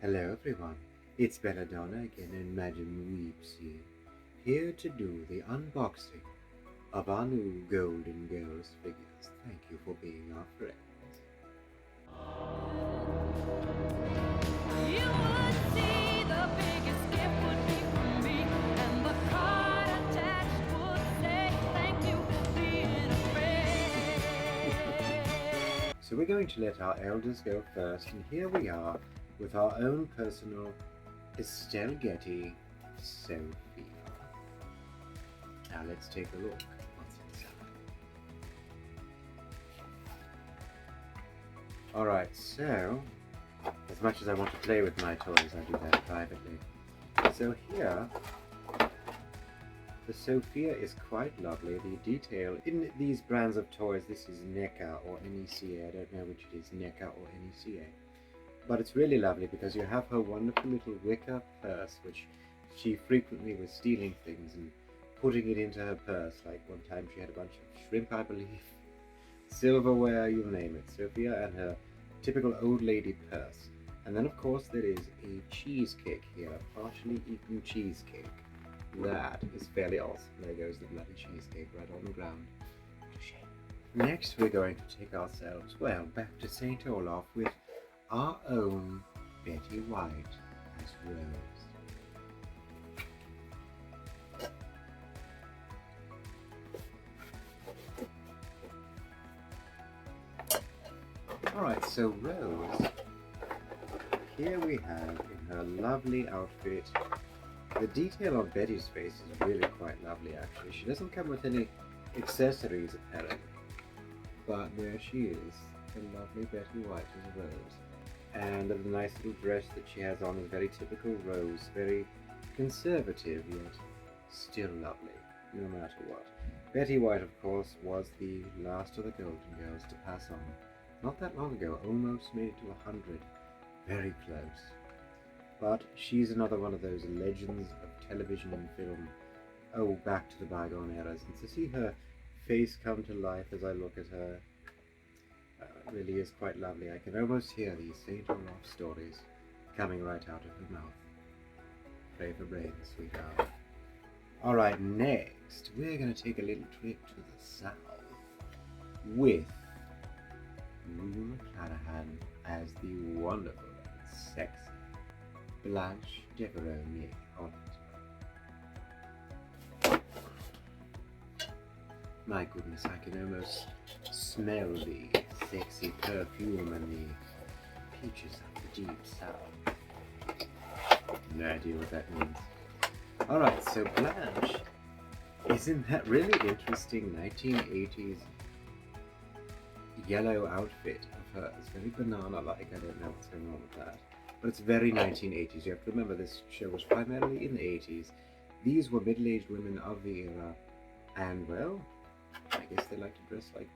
Hello everyone, it's Belladonna again and Madam Weeps here to do the unboxing of our new Golden Girls figures. Thank you for being our friends. You would see the biggest gift would be from me, and the card attached would say thank you for being a friend. So we're going to let our elders go first, and here we are with our own personal Estelle Getty, Sophia. Now let's take a look what's inside. Alright, so as much as I want to play with my toys, I do that privately. So here, the Sophia is quite lovely. The detail in these brands of toys, this is NECA or NECA. I don't know which it is, NECA or NECA. But it's really lovely because you have her wonderful little wicker purse, which she frequently was stealing things and putting it into her purse. Like one time she had a bunch of shrimp, I believe, silverware, you name it. Sophia and her typical old lady purse. And then of course there is a cheesecake here, partially eaten cheesecake. That is fairly awesome. There goes the bloody cheesecake right on the ground. Next we're going to take ourselves, well, back to St. Olaf with our own Betty White as Rose. Alright, so Rose, here we have in her lovely outfit. The detail on Betty's face is really quite lovely actually. She doesn't come with any accessories apparently, but there she is, the lovely Betty White as Rose. And the nice little dress that she has on is very typical Rose, very conservative yet still lovely, no matter what. Betty White, of course, was the last of the Golden Girls to pass on. Not that long ago, almost made it to 100. Very close. But she's another one of those legends of television and film. Oh, back to the bygone eras. And to see her face come to life as I look at her, it really is quite lovely. I can almost hear these St. Olaf stories coming right out of her mouth. Pray for brains, sweetheart. Alright, next, we're going to take a little trip to the south with Rue McClanahan as the wonderful and sexy Blanche Devereux on it. My goodness, I can almost smell the sexy perfume and the peaches of the deep south. No idea what that means. Alright, so Blanche is in that really interesting 1980s yellow outfit of hers. Very banana-like. I don't know what's going on with that. But it's very 1980s. You have to remember this show was primarily in the 80s. These were middle-aged women of the era. And, well, I guess they like to dress like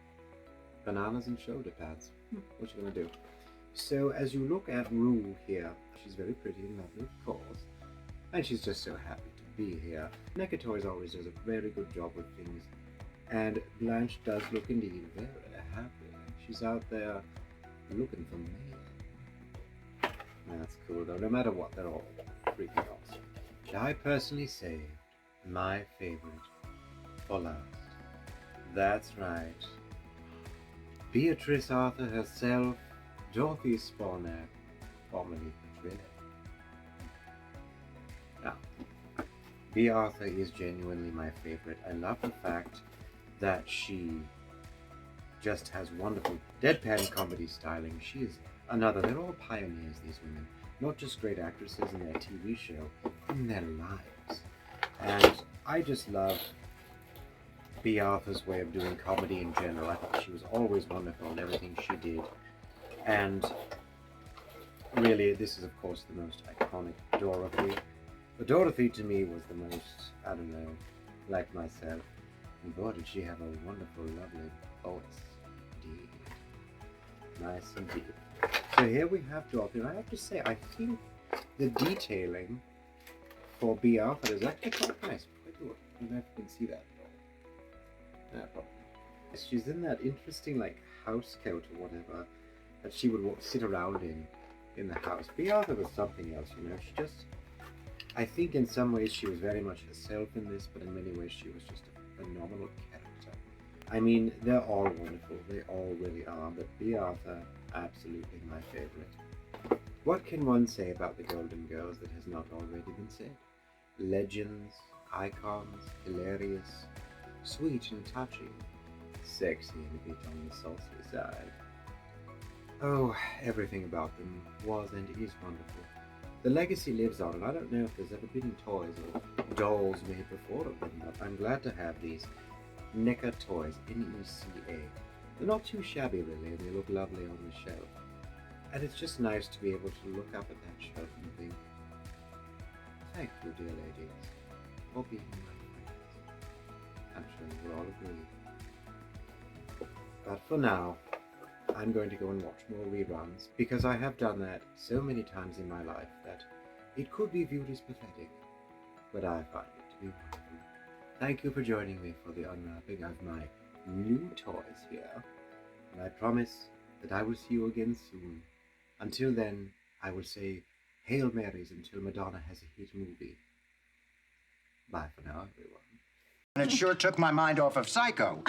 bananas and shoulder pads. What you gonna do? So, as you look at Rue here, she's very pretty and lovely, of course. And she's just so happy to be here. NECA Toys always does a very good job with things. And Blanche does look indeed very happy. She's out there looking for mail. That's cool though, no matter what, they're all freaking awesome. I personally saved my favorite for last. That's right. Beatrice Arthur herself, Dorothy Spornak, formerly Thriller. Now, Bea Arthur is genuinely my favorite. I love the fact that she just has wonderful deadpan comedy styling. She is another, they're all pioneers, these women. Not just great actresses in their TV show, in their lives. And I just love Bea Arthur's way of doing comedy in general. I thought she was always wonderful in everything she did. And really, this is of course the most iconic Dorothy. But Dorothy to me was the most, I don't know, like myself. And boy, did she have a wonderful, lovely voice. Indeed. Nice and deep. So here we have Dorothy, and I have to say, I think the detailing for Bea Arthur is actually quite nice. Quite good. I don't know if you can see that at all. No problem. She's in that interesting, like, house coat or whatever that she would sit around in. in the house. Beata was something else, you know. She just, I think in some ways she was very much herself in this, but in many ways she was just a phenomenal character. I mean, they're all wonderful. They all really are, but Beata, absolutely my favorite. What can one say about the Golden Girls that has not already been said? Legends, icons, hilarious, sweet and touching, sexy and a bit on the saucy side. Oh, everything about them was and is wonderful. The legacy lives on, and I don't know if there's ever been toys or dolls made before of them, but I'm glad to have these NECA toys, N-E-C-A. They're not too shabby really, and they look lovely on the shelf. And it's just nice to be able to look up at that shelf and think, thank you, dear ladies, for being my friends. I'm sure you will all agree. But for now, I'm going to go and watch more reruns, because I have done that so many times in my life that it could be viewed as pathetic, but I find it to be wonderful. Thank you for joining me for the unwrapping of my new toys here, and I promise that I will see you again soon. Until then, I will say Hail Marys until Madonna has a hit movie. Bye for now, everyone. And it sure took my mind off of Psycho.